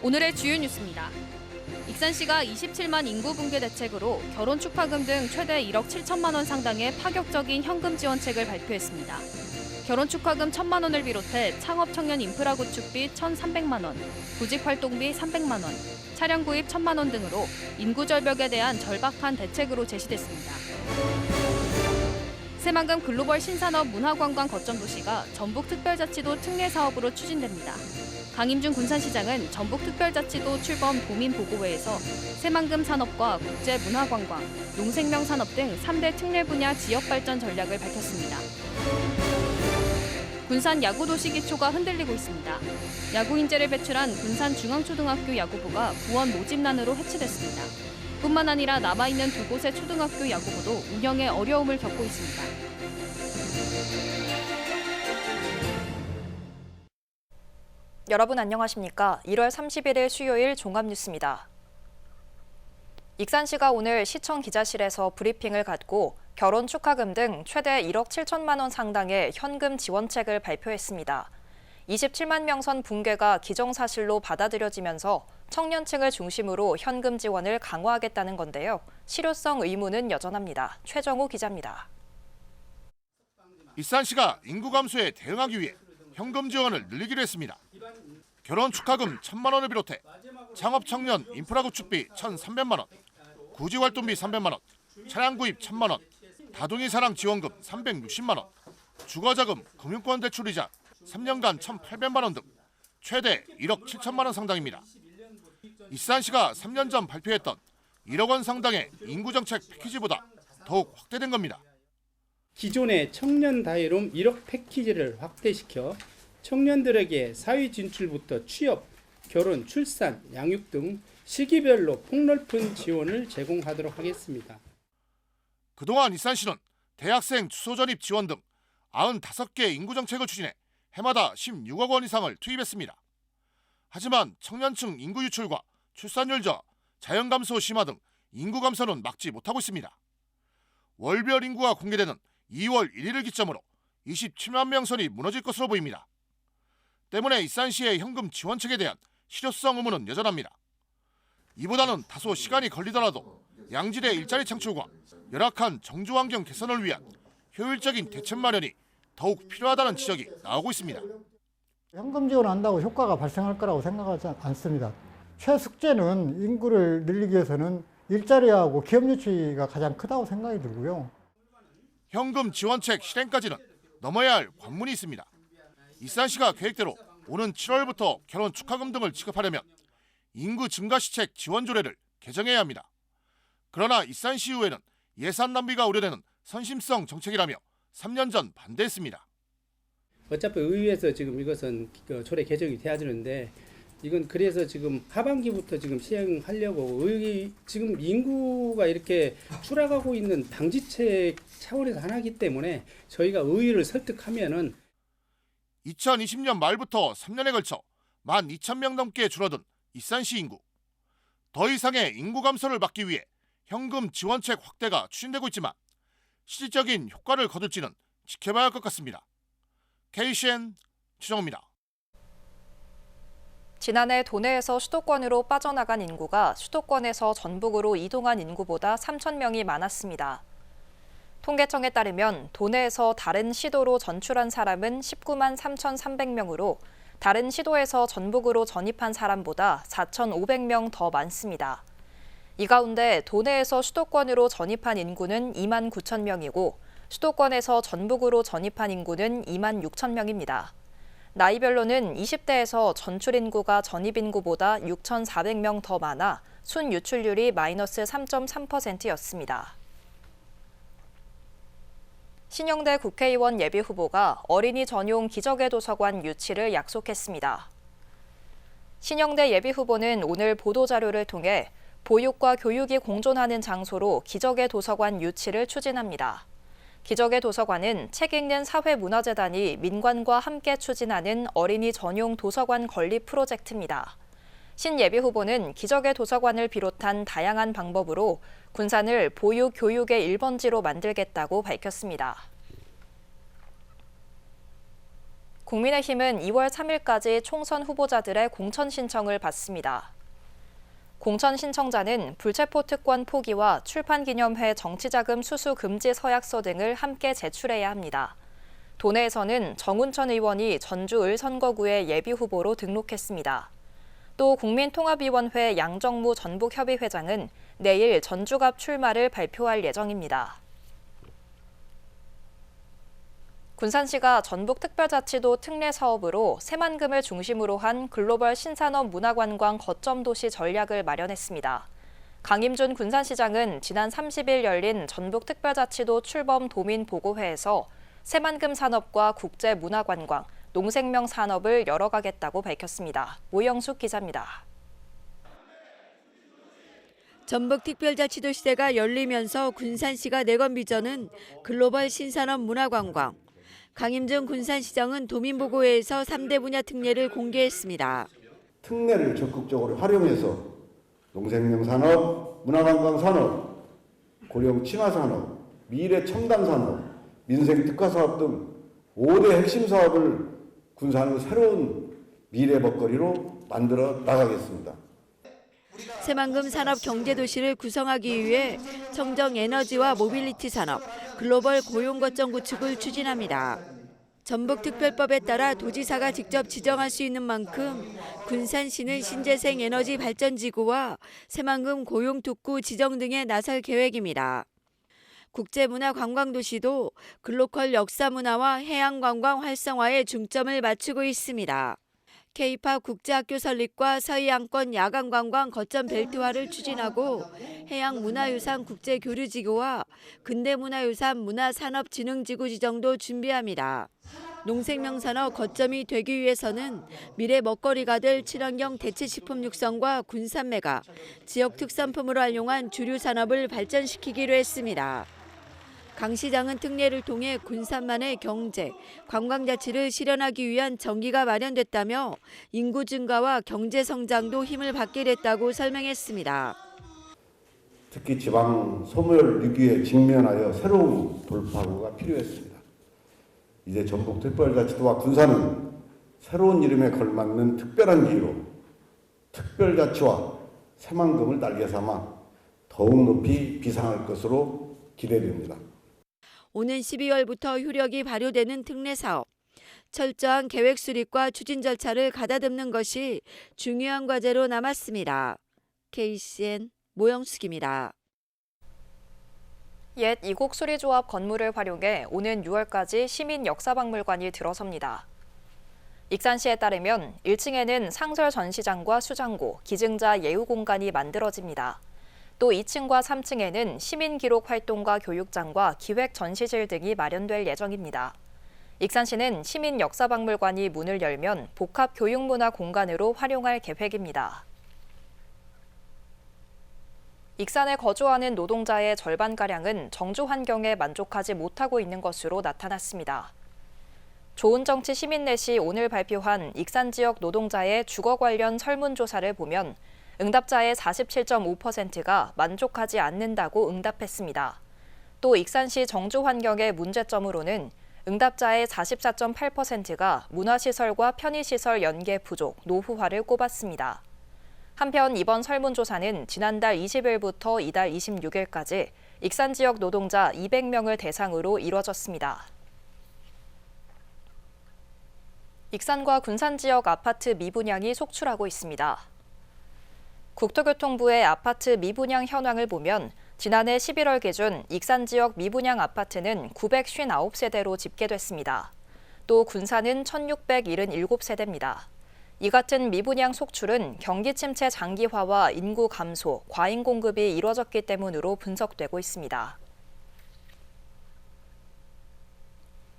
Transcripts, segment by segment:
오늘의 주요 뉴스입니다. 익산시가 27만 인구 붕괴 대책으로 결혼 축하금 등 최대 1억 7천만 원 상당의 파격적인 현금 지원책을 발표했습니다. 결혼 축하금 1천만 원을 비롯해 창업 청년 인프라 구축비 1,300만 원, 구직 활동비 300만 원, 차량 구입 1,000만 원 등으로 인구 절벽에 대한 절박한 대책으로 제시됐습니다. 새만금 글로벌 신산업 문화관광 거점도시가 전북특별자치도 특례 사업으로 추진됩니다. 강임준 군산시장은 전북특별자치도 출범 도민보고회에서 새만금 산업과 국제문화관광, 농생명산업 등 3대 특례 분야 지역발전 전략을 밝혔습니다. 군산 야구도시 기초가 흔들리고 있습니다. 야구 인재를 배출한 군산중앙초등학교 야구부가 구원 모집난으로 해체됐습니다. 뿐만 아니라 남아있는 두 곳의 초등학교 야구부도 운영에 어려움을 겪고 있습니다. 여러분 안녕하십니까? 1월 31일 수요일 종합뉴스입니다. 익산시가 오늘 시청 기자실에서 브리핑을 갖고 결혼 축하금 등 최대 1억 7천만 원 상당의 현금 지원책을 발표했습니다. 27만 명선 붕괴가 기정사실로 받아들여지면서 청년층을 중심으로 현금 지원을 강화하겠다는 건데요. 실효성 의무는 여전합니다. 최정우 기자입니다. 익산시가 인구 감소에 대응하기 위해 현금 지원을 늘리기로 했습니다. 결혼 축하금 1,000만 원을 비롯해 창업 청년 인프라 구축비 1,300만 원, 구직 활동비 300만 원, 차량 구입 1,000만 원, 다둥이 사랑 지원금 360만 원, 주거자금 금융권 대출이자 3년간 1,800만 원 등 최대 1억 7천만 원 상당입니다. 익산시가 3년 전 발표했던 1억 원 상당의 인구정책 패키지보다 더욱 확대된 겁니다. 기존의 청년 다이룸 1억 패키지를 확대시켜 청년들에게 사회 진출부터 취업, 결혼, 출산, 양육 등 시기별로 폭넓은 지원을 제공하도록 하겠습니다. 그동안 익산시는 대학생 주소 전입 지원 등 95개 인구정책을 추진해 해마다 16억 원 이상을 투입했습니다. 하지만 청년층 인구 유출과 출산율 저하, 자연 감소 심화 등 인구 감소는 막지 못하고 있습니다. 월별 인구가 공개되는 2월 1일을 기점으로 27만 명선이 무너질 것으로 보입니다. 때문에 익산시의 현금 지원책에 대한 실효성 의무는 여전합니다. 이보다는 다소 시간이 걸리더라도 양질의 일자리 창출과 열악한 정주 환경 개선을 위한 효율적인 대책 마련이 더욱 필요하다는 지적이 나오고 있습니다. 현금 지원한다고 효과가 발생할 거라고 생각하지 않습니다. 최숙제는 인구를 늘리기 위해서는 일자리하고 기업 유치가 가장 크다고 생각이 들고요. 현금 지원책 실행까지는 넘어야 할 관문이 있습니다. 익산시가 계획대로 오는 7월부터 결혼 축하금 등을 지급하려면 인구 증가 시책 지원 조례를 개정해야 합니다. 그러나 익산시의회는 예산 낭비가 우려되는 선심성 정책이라며 3년 전 반대했습니다. 어차피 의회에서 지금 이것은 조례 개정이 돼야 되는데 이건 그래서 지금 하반기부터 지금 시행하려고 지금 인구가 이렇게 추락하고 있는 방지책 차원에서 하나이기 때문에 저희가 의회를 설득하면은 2020년 말부터 3년에 걸쳐 12,000명 넘게 줄어든 익산시 인구. 더 이상의 인구 감소를 막기 위해 현금 지원책 확대가 추진되고 있지만 실질적인 효과를 거둘지는 지켜봐야 할 것 같습니다. KCN 최정우입니다. 지난해 도내에서 수도권으로 빠져나간 인구가 수도권에서 전북으로 이동한 인구보다 3,000명이 많았습니다. 통계청에 따르면 도내에서 다른 시도로 전출한 사람은 19만 3,300명으로 다른 시도에서 전북으로 전입한 사람보다 4,500명 더 많습니다. 이 가운데 도내에서 수도권으로 전입한 인구는 2만 9천 명이고 수도권에서 전북으로 전입한 인구는 2만 6천 명입니다. 나이별로는 20대에서 전출 인구가 전입 인구보다 6,400명 더 많아 순 유출률이 마이너스 3.3%였습니다. 신영대 국회의원 예비후보가 어린이 전용 기적의 도서관 유치를 약속했습니다. 신영대 예비후보는 오늘 보도자료를 통해 보육과 교육이 공존하는 장소로 기적의 도서관 유치를 추진합니다. 기적의 도서관은 책 읽는 사회문화재단이 민관과 함께 추진하는 어린이 전용 도서관 건립 프로젝트입니다. 신 예비후보는 기적의 도서관을 비롯한 다양한 방법으로 군산을 보육 교육의 1번지로 만들겠다고 밝혔습니다. 국민의힘은 2월 3일까지 총선 후보자들의 공천 신청을 받습니다. 공천 신청자는 불체포 특권 포기와 출판기념회 정치자금 수수 금지 서약서 등을 함께 제출해야 합니다. 도내에서는 정운천 의원이 전주 을선거구의 예비후보로 등록했습니다. 또 국민통합위원회 양정무 전북협의회장은 내일 전주갑 출마를 발표할 예정입니다. 군산시가 전북특별자치도 특례 사업으로 새만금을 중심으로 한 글로벌 신산업 문화관광 거점도시 전략을 마련했습니다. 강임준 군산시장은 지난 30일 열린 전북특별자치도 출범 도민보고회에서 새만금 산업과 국제문화관광, 농생명 산업을 열어가겠다고 밝혔습니다. 오영숙 기자입니다. 전북특별자치도 시대가 열리면서 군산시가 내건 비전은 글로벌 신산업 문화관광. 강임준 군산시장은 도민보고회에서 3대 분야 특례를 공개했습니다. 특례를 적극적으로 활용해서 농생명 산업, 문화관광 산업, 고령 친화 산업, 미래 첨단 산업, 민생 특화 사업 등 5대 핵심 사업을 군산의 새로운 미래 먹거리로 만들어 나가겠습니다. 새만금 산업 경제도시를 구성하기 위해 청정 에너지와 모빌리티 산업, 글로벌 고용 거점 구축을 추진합니다. 전북특별법에 따라 도지사가 직접 지정할 수 있는 만큼 군산시는 신재생 에너지 발전지구와 새만금 고용특구 지정 등에 나설 계획입니다. 국제문화관광도시도 글로컬 역사문화와 해양관광 활성화에 중점을 맞추고 있습니다. K-팝 국제학교 설립과 서해안권 야간관광 거점 벨트화를 추진하고 해양문화유산 국제교류지구와 근대문화유산 문화산업진흥지구 지정도 준비합니다. 농생명산업 거점이 되기 위해서는 미래 먹거리가 될 친환경 대체식품 육성과 군산매가, 지역 특산품을 활용한 주류산업을 발전시키기로 했습니다. 강 시장은 특례를 통해 군산만의 경제, 관광자치를 실현하기 위한 전기가 마련됐다며 인구 증가와 경제 성장도 힘을 받게 됐다고 설명했습니다. 특히 지방 소멸 위기에 직면하여 새로운 돌파구가 필요했습니다. 이제 전북특별자치도와 군산은 새로운 이름에 걸맞는 특별한 기회로 특별자치와 새만금을 날개 삼아 더욱 높이 비상할 것으로 기대됩니다. 오는 12월부터 효력이 발효되는 특례 사업. 철저한 계획 수립과 추진 절차를 가다듬는 것이 중요한 과제로 남았습니다. KCN 모영숙입니다. 옛 이곡수리조합 건물을 활용해 오는 6월까지 시민 역사박물관이 들어섭니다. 익산시에 따르면 1층에는 상설 전시장과 수장고, 기증자 예우 공간이 만들어집니다. 또 2층과 3층에는 시민기록 활동가 교육장과 기획 전시실 등이 마련될 예정입니다. 익산시는 시민 역사박물관이 문을 열면 복합 교육문화 공간으로 활용할 계획입니다. 익산에 거주하는 노동자의 절반가량은 정주 환경에 만족하지 못하고 있는 것으로 나타났습니다. 좋은정치 시민넷이 오늘 발표한 익산 지역 노동자의 주거 관련 설문조사를 보면 응답자의 47.5%가 만족하지 않는다고 응답했습니다. 또 익산시 정주 환경의 문제점으로는 응답자의 44.8%가 문화시설과 편의시설 연계 부족, 노후화를 꼽았습니다. 한편 이번 설문조사는 지난달 20일부터 이달 26일까지 익산 지역 노동자 200명을 대상으로 이뤄졌습니다. 익산과 군산 지역 아파트 미분양이 속출하고 있습니다. 국토교통부의 아파트 미분양 현황을 보면 지난해 11월 기준 익산 지역 미분양 아파트는 959세대로 집계됐습니다. 또 군산은 1677세대입니다. 이 같은 미분양 속출은 경기 침체 장기화와 인구 감소, 과잉 공급이 이뤄졌기 때문으로 분석되고 있습니다.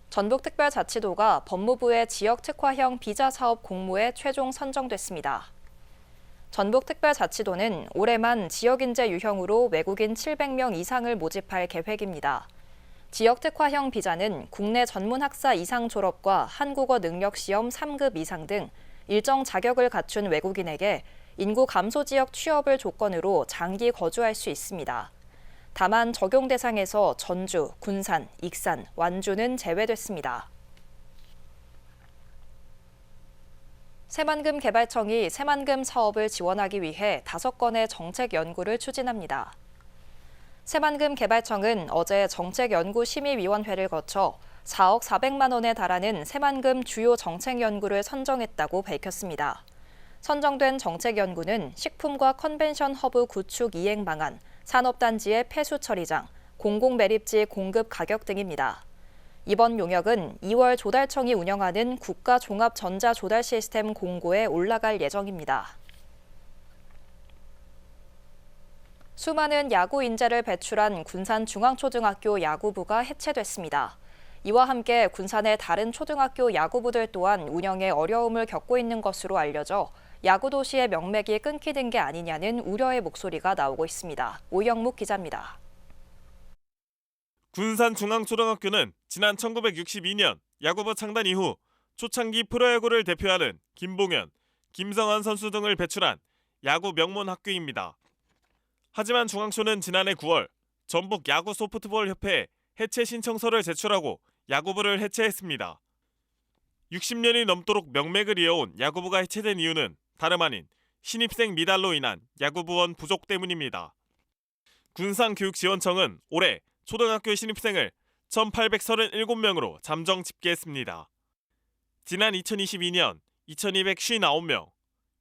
전북특별자치도가 법무부의 지역특화형 비자사업 공모에 최종 선정됐습니다. 전북특별자치도는 올해만 지역인재 유형으로 외국인 700명 이상을 모집할 계획입니다. 지역특화형 비자는 국내 전문학사 이상 졸업과 한국어 능력시험 3급 이상 등 일정 자격을 갖춘 외국인에게 인구 감소 지역 취업을 조건으로 장기 거주할 수 있습니다. 다만 적용 대상에서 전주, 군산, 익산, 완주는 제외됐습니다. 새만금 개발청이 새만금 사업을 지원하기 위해 5건의 정책 연구를 추진합니다. 새만금 개발청은 어제 정책연구심의위원회를 거쳐 4억 400만 원에 달하는 새만금 주요 정책 연구를 선정했다고 밝혔습니다. 선정된 정책 연구는 식품과 컨벤션 허브 구축 이행 방안, 산업단지의 폐수 처리장, 공공매립지 공급 가격 등입니다. 이번 용역은 2월 조달청이 운영하는 국가종합전자조달시스템 공고에 올라갈 예정입니다. 수많은 야구 인재를 배출한 군산중앙초등학교 야구부가 해체됐습니다. 이와 함께 군산의 다른 초등학교 야구부들 또한 운영에 어려움을 겪고 있는 것으로 알려져 야구도시의 명맥이 끊기는 게 아니냐는 우려의 목소리가 나오고 있습니다. 오영묵 기자입니다. 군산중앙초등학교는 지난 1962년 야구부 창단 이후 초창기 프로야구를 대표하는 김봉현, 김성환 선수 등을 배출한 야구 명문 학교입니다. 하지만 중앙초는 지난해 9월 전북 야구 소프트볼 협회에 해체 신청서를 제출하고 야구부를 해체했습니다. 60년이 넘도록 명맥을 이어온 야구부가 해체된 이유는 다름 아닌 신입생 미달로 인한 야구부원 부족 때문입니다. 군산교육지원청은 올해 초등학교 신입생을 1,837명으로 잠정 집계했습니다. 지난 2022년 2,259명,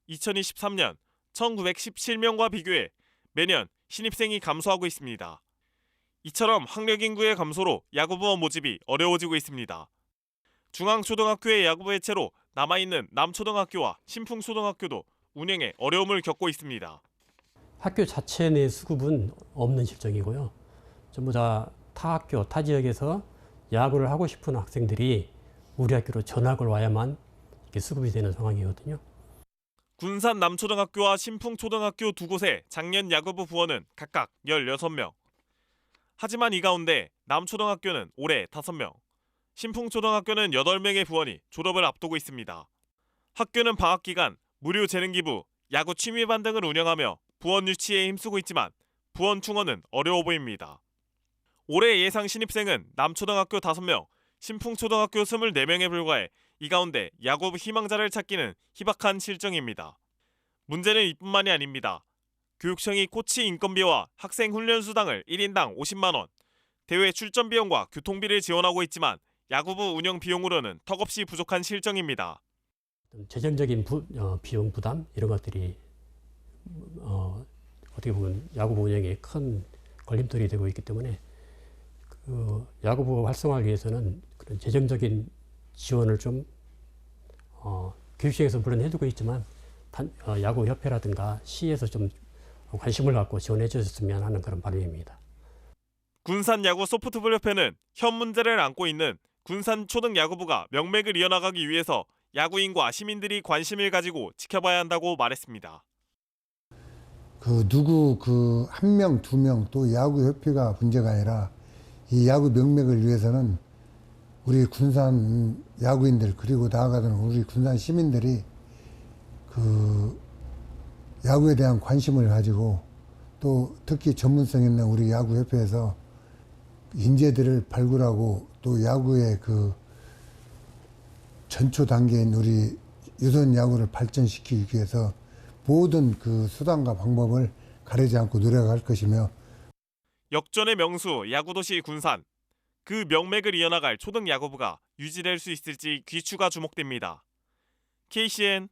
2023년 1,917명과 비교해 매년 신입생이 감소하고 있습니다. 이처럼 학력 인구의 감소로 야구부원 모집이 어려워지고 있습니다. 중앙초등학교의 야구부 해체로 남아있는 남초등학교와 신풍초등학교도 운영에 어려움을 겪고 있습니다. 학교 자체 내 수급은 없는 실정이고요. 전부 다 타 학교, 타 지역에서 야구를 하고 싶은 학생들이 우리 학교로 전학을 와야만 이렇게 수급이 되는 상황이거든요. 군산 남초등학교와 신풍초등학교 두 곳의 작년 야구부 부원은 각각 16명. 하지만 이 가운데 남초등학교는 올해 5명, 신풍초등학교는 8명의 부원이 졸업을 앞두고 있습니다. 학교는 방학 기간 무료 재능기부, 야구 취미반 등을 운영하며 부원 유치에 힘쓰고 있지만 부원 충원은 어려워 보입니다. 올해 예상 신입생은 남초등학교 5명, 신풍초등학교 24명에 불과해 이 가운데 야구부 희망자를 찾기는 희박한 실정입니다. 문제는 이뿐만이 아닙니다. 교육청이 코치 인건비와 학생 훈련 수당을 1인당 50만 원, 대회 출전 비용과 교통비를 지원하고 있지만 야구부 운영 비용으로는 턱없이 부족한 실정입니다. 재정적인 비용 부담 이런 것들이 어떻게 보면 야구부 운영에 큰 걸림돌이 되고 있기 때문에 야구부 활성화를 위해서는 그런 재정적인 지원을 좀 교육청에서 물론 해주고 있지만 야구협회라든가 시에서 좀 관심을 갖고 지원해 주셨으면 하는 그런 바람입니다. 군산 야구 소프트볼 협회는 현 문제를 안고 있는 군산 초등 야구부가 명맥을 이어나가기 위해서 야구인과 시민들이 관심을 가지고 지켜봐야 한다고 말했습니다. 누구 한 명, 두 명 또 야구협회가 문제가 아니라 이 야구 명맥을 위해서는 우리 군산 야구인들 그리고 나아가는 우리 군산 시민들이 야구에 대한 관심을 가지고 또 특히 전문성 있는 우리 야구협회에서 인재들을 발굴하고 또 야구의 전초 단계인 우리 유소년 야구를 발전시키기 위해서 모든 수단과 방법을 가리지 않고 노력할 것이며 역전의 명수 야구도시 군산. 그 명맥을 이어나갈 초등 야구부가 유지될 수 있을지 귀추가 주목됩니다. KCN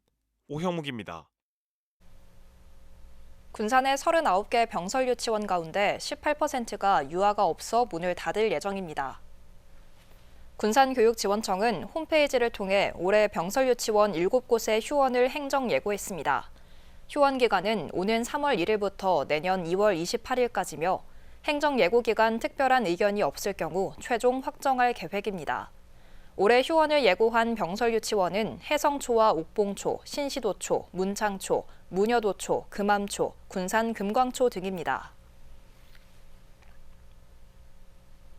오형묵입니다. 군산의 39개 병설 유치원 가운데 18%가 유아가 없어 문을 닫을 예정입니다. 군산교육지원청은 홈페이지를 통해 올해 병설 유치원 7곳의 휴원을 행정 예고했습니다. 휴원 기간은 오는 3월 1일부터 내년 2월 28일까지며 행정 예고 기간 특별한 의견이 없을 경우 최종 확정할 계획입니다. 올해 휴원을 예고한 병설 유치원은 해성초와 옥봉초, 신시도초, 문창초, 무녀도초, 금암초, 군산 금광초 등입니다.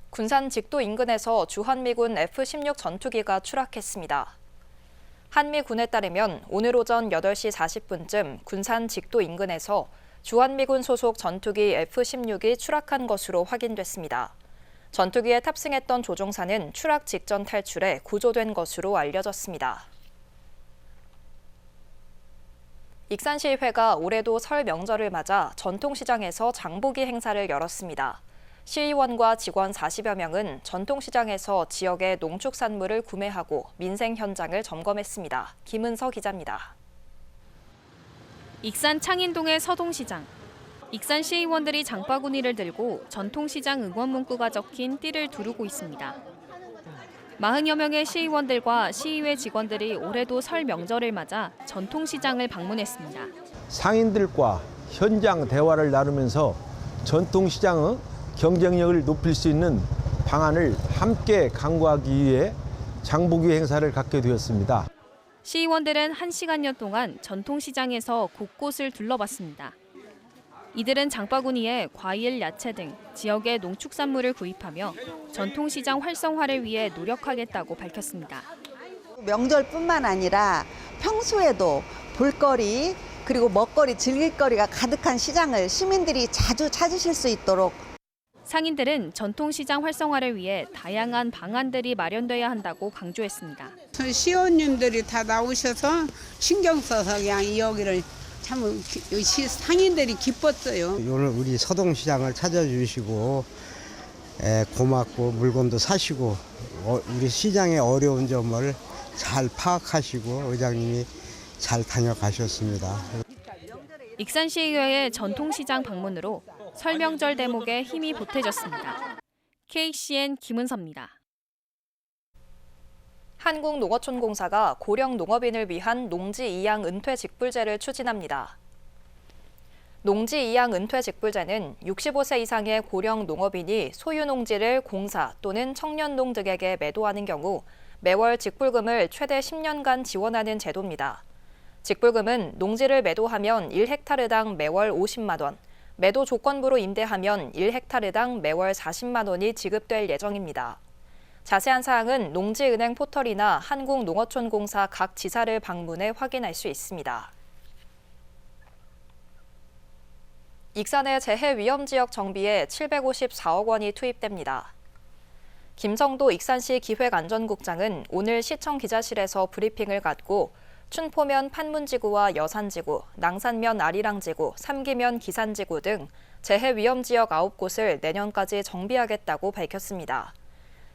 군산 직도 인근에서 주한미군 F-16 전투기가 추락했습니다. 한미군에 따르면 오늘 오전 8시 40분쯤 군산 직도 인근에서 주한미군 소속 전투기 F-16이 추락한 것으로 확인됐습니다. 전투기에 탑승했던 조종사는 추락 직전 탈출해 구조된 것으로 알려졌습니다. 익산시의회가 올해도 설 명절을 맞아 전통시장에서 장보기 행사를 열었습니다. 시의원과 직원 40여 명은 전통시장에서 지역의 농축산물을 구매하고 민생 현장을 점검했습니다. 김은서 기자입니다. 익산 창인동의 서동시장. 익산 시의원들이 장바구니를 들고 전통시장 응원 문구가 적힌 띠를 두르고 있습니다. 40여 명의 시의원들과 시의회 직원들이 올해도 설 명절을 맞아 전통시장을 방문했습니다. 상인들과 현장 대화를 나누면서 전통시장의 경쟁력을 높일 수 있는 방안을 함께 강구하기 위해 장보기 행사를 갖게 되었습니다. 시의원들은 1시간여 동안 전통시장에서 곳곳을 둘러봤습니다. 이들은 장바구니에 과일, 야채 등 지역의 농축산물을 구입하며 전통시장 활성화를 위해 노력하겠다고 밝혔습니다. 명절뿐만 아니라 평소에도 볼거리 그리고 먹거리, 즐길거리가 가득한 시장을 시민들이 자주 찾으실 수 있도록 상인들은 전통시장 활성화를 위해 다양한 방안들이 마련돼야 한다고 강조했습니다. 시의원님들이 다 나오셔서 신경 써서 그냥 여기를 참 상인들이 기뻤어요. 오늘 우리 서동시장을 찾아주시고 고맙고 물건도 사시고 우리 시장의 어려운 점을 잘 파악하시고 의장님이 잘 다녀가셨습니다. 익산시의회의 전통시장 방문으로 설명절 대목에 힘이 보태졌습니다. KCN 김은서입니다. 한국농어촌공사가 고령 농업인을 위한 농지 이양 은퇴 직불제를 추진합니다. 농지 이양 은퇴 직불제는 65세 이상의 고령 농업인이 소유 농지를 공사 또는 청년농 등에게 매도하는 경우 매월 직불금을 최대 10년간 지원하는 제도입니다. 직불금은 농지를 매도하면 1헥타르당 매월 50만 원, 매도 조건부로 임대하면 1헥타르당 매월 40만 원이 지급될 예정입니다. 자세한 사항은 농지은행 포털이나 한국농어촌공사 각 지사를 방문해 확인할 수 있습니다. 익산의 재해 위험 지역 정비에 754억 원이 투입됩니다. 김성도 익산시 기획안전국장은 오늘 시청 기자실에서 브리핑을 갖고 춘포면 판문지구와 여산지구, 낭산면 아리랑지구, 삼기면 기산지구 등 재해 위험 지역 9곳을 내년까지 정비하겠다고 밝혔습니다.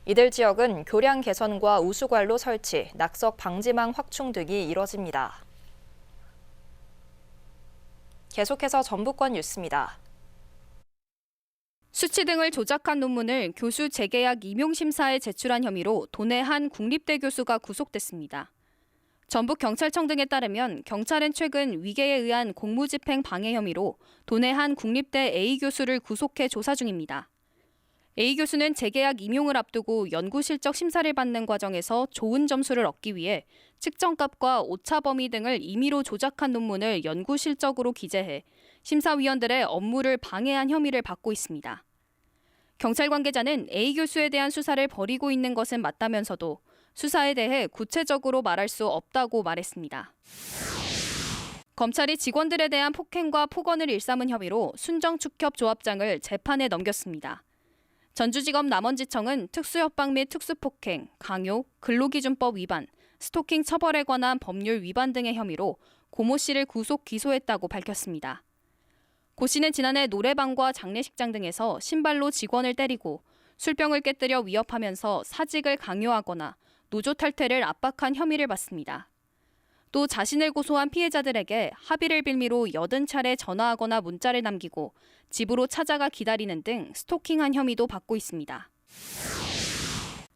이들 지역은 교량 개선과 우수관로 설치, 낙석 방지망 확충 등이 이뤄집니다. 계속해서 전북권 뉴스입니다. 수치 등을 조작한 논문을 교수 재계약 임용심사에 제출한 혐의로 도내 한 국립대 교수가 구속됐습니다. 전북경찰청 등에 따르면 경찰은 최근 위계에 의한 공무집행 방해 혐의로 도내 한 국립대 A 교수를 구속해 조사 중입니다. A 교수는 재계약 임용을 앞두고 연구실적 심사를 받는 과정에서 좋은 점수를 얻기 위해 측정값과 오차 범위 등을 임의로 조작한 논문을 연구실적으로 기재해 심사위원들의 업무를 방해한 혐의를 받고 있습니다. 경찰 관계자는 A 교수에 대한 수사를 벌이고 있는 것은 맞다면서도 수사에 대해 구체적으로 말할 수 없다고 말했습니다. 검찰이 직원들에 대한 폭행과 폭언을 일삼은 혐의로 순정축협조합장을 재판에 넘겼습니다. 전주지검 남원지청은 특수협박 및 특수폭행, 강요, 근로기준법 위반, 스토킹 처벌에 관한 법률 위반 등의 혐의로 고모 씨를 구속 기소했다고 밝혔습니다. 고 씨는 지난해 노래방과 장례식장 등에서 신발로 직원을 때리고 술병을 깨뜨려 위협하면서 사직을 강요하거나 노조 탈퇴를 압박한 혐의를 받습니다. 또 자신을 고소한 피해자들에게 합의를 빌미로 80차례 전화하거나 문자를 남기고 집으로 찾아가 기다리는 등 스토킹한 혐의도 받고 있습니다.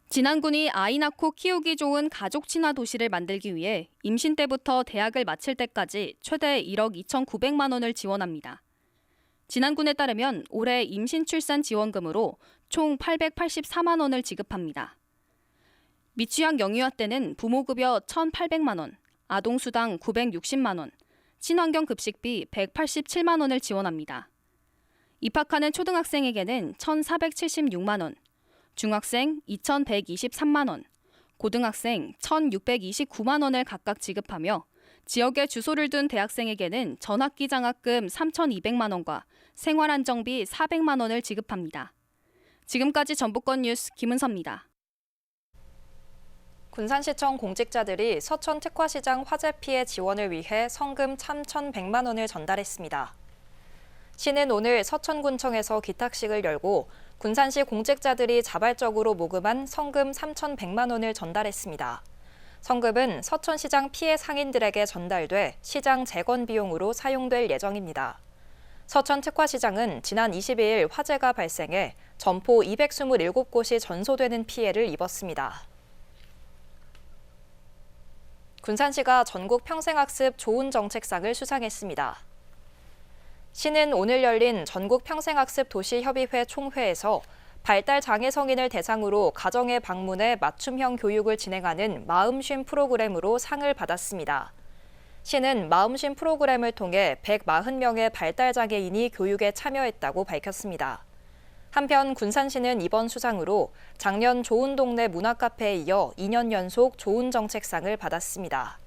진안군이 아이 낳고 키우기 좋은 가족 친화 도시를 만들기 위해 임신 때부터 대학을 마칠 때까지 최대 1억 2,900만 원을 지원합니다. 진안군에 따르면 올해 임신 출산 지원금으로 총 884만 원을 지급합니다. 미취학 영유아 때는 부모급여 1,800만 원, 아동수당 960만 원, 친환경 급식비 187만 원을 지원합니다. 입학하는 초등학생에게는 1,476만 원, 중학생 2,123만 원, 고등학생 1,629만 원을 각각 지급하며 지역에 주소를 둔 대학생에게는 전학기 장학금 3,200만 원과 생활안정비 400만 원을 지급합니다. 지금까지 전북권 뉴스 김은서입니다. 군산시청 공직자들이 서천 특화시장 화재 피해 지원을 위해 성금 3,100만 원을 전달했습니다. 시는 오늘 서천군청에서 기탁식을 열고 군산시 공직자들이 자발적으로 모금한 성금 3,100만 원을 전달했습니다. 성금은 서천시장 피해 상인들에게 전달돼 시장 재건 비용으로 사용될 예정입니다. 서천 특화시장은 지난 22일 화재가 발생해 점포 227곳이 전소되는 피해를 입었습니다. 군산시가 전국 평생학습 좋은 정책상을 수상했습니다. 시는 오늘 열린 전국 평생학습 도시협의회 총회에서 발달 장애 성인을 대상으로 가정에 방문해 맞춤형 교육을 진행하는 마음쉼 프로그램으로 상을 받았습니다. 시는 마음쉼 프로그램을 통해 140명의 발달 장애인이 교육에 참여했다고 밝혔습니다. 한편 군산시는 이번 수상으로 작년 좋은 동네 문화카페에 이어 2년 연속 좋은 정책상을 받았습니다.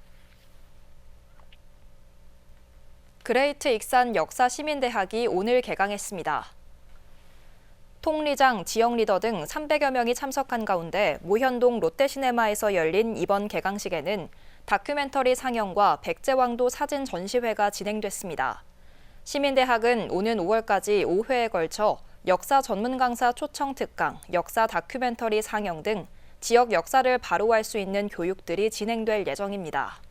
그레이트 익산 역사시민대학이 오늘 개강했습니다. 통리장, 지역 리더 등 300여 명이 참석한 가운데 모현동 롯데시네마에서 열린 이번 개강식에는 다큐멘터리 상영과 백제왕도 사진 전시회가 진행됐습니다. 시민대학은 오는 5월까지 5회에 걸쳐 역사 전문 강사 초청 특강, 역사 다큐멘터리 상영 등 지역 역사를 바로 알 수 있는 교육들이 진행될 예정입니다.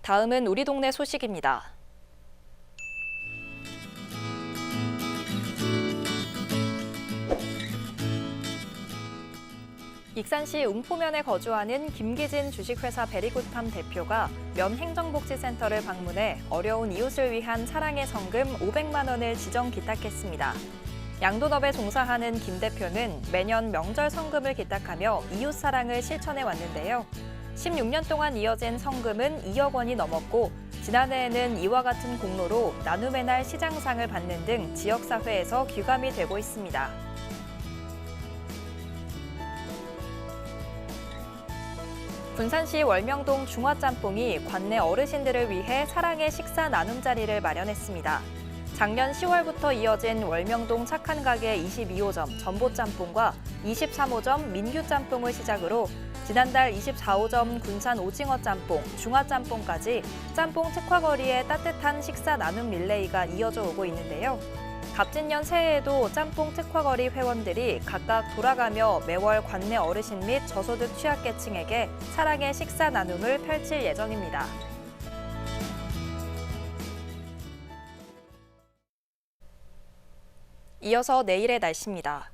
다음은 우리 동네 소식입니다. 익산시 웅포면에 거주하는 김기진 주식회사 베리굿팜 대표가 면 행정복지센터를 방문해 어려운 이웃을 위한 사랑의 성금 500만 원을 지정 기탁했습니다. 양돈업에 종사하는 김 대표는 매년 명절 성금을 기탁하며 이웃 사랑을 실천해 왔는데요. 16년 동안 이어진 성금은 2억 원이 넘었고 지난해에는 이와 같은 공로로 나눔의 날 시장상을 받는 등 지역사회에서 귀감이 되고 있습니다. 군산시 월명동 중화짬뽕이 관내 어르신들을 위해 사랑의 식사 나눔 자리를 마련했습니다. 작년 10월부터 이어진 월명동 착한 가게 22호점 전보짬뽕과 23호점 민규짬뽕을 시작으로 지난달 24호점 군산 오징어 짬뽕, 중화짬뽕까지 짬뽕 특화거리의 따뜻한 식사 나눔 릴레이가 이어져 오고 있는데요. 갑진년 새해에도 짬뽕 특화거리 회원들이 각각 돌아가며 매월 관내 어르신 및 저소득 취약계층에게 사랑의 식사 나눔을 펼칠 예정입니다. 이어서 내일의 날씨입니다.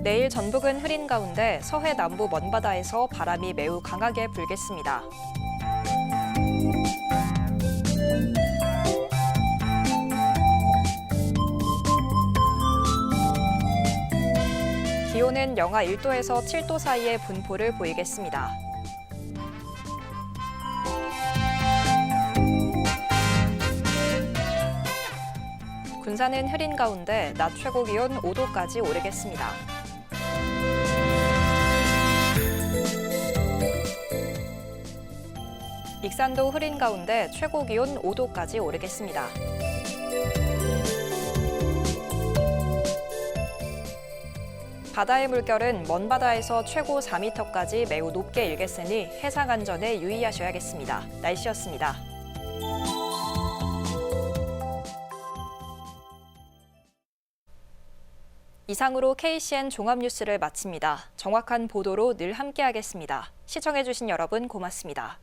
내일 전북은 흐린 가운데 서해 남부 먼바다에서 바람이 매우 강하게 불겠습니다. 기온은 영하 1도에서 7도 사이의 분포를 보이겠습니다. 군산은 흐린 가운데 낮 최고 기온 5도까지 오르겠습니다. 익산도 흐린 가운데 최고 기온 5도까지 오르겠습니다. 바다의 물결은 먼 바다에서 최고 4m까지 매우 높게 일겠으니 해상 안전에 유의하셔야겠습니다. 날씨였습니다. 이상으로 KCN 종합뉴스를 마칩니다. 정확한 보도로 늘 함께하겠습니다. 시청해주신 여러분 고맙습니다.